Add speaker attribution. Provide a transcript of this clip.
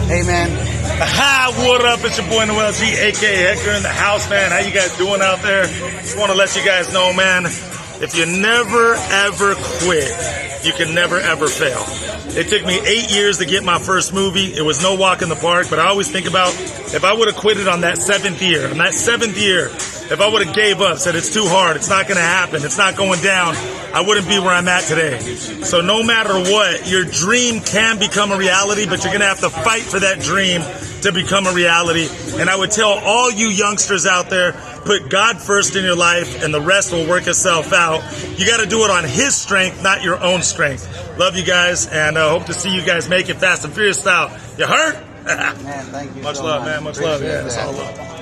Speaker 1: Hey, man.
Speaker 2: Hi, what up? It's your boy Noel G, a.k.a. Hector in the house, man. How you guys doing out there? Just want to let you guys know, man, if you never, ever quit, you can never, ever fail. It took me 8 years to get my first movie. It was no walk in the park, but I always think about if I would have quit it on that seventh year, if I would have gave up, said it's too hard, it's not going to happen, it's not going down, I wouldn't be where I'm at today. So no matter what, your dream can become a reality, but you're going to have to fight for that dream to become a reality. And I would tell all you youngsters out there, put God first in your life and the rest will work itself out. You got to do it on His strength, not your own strength. Love you guys, and hope to see you guys make it Fast and Furious style. You heard?
Speaker 1: Man, thank you.
Speaker 2: Much
Speaker 1: so
Speaker 2: love,
Speaker 1: much.
Speaker 2: man. Much love.
Speaker 1: Appreciate
Speaker 2: Yeah, it's
Speaker 1: that.
Speaker 2: all love.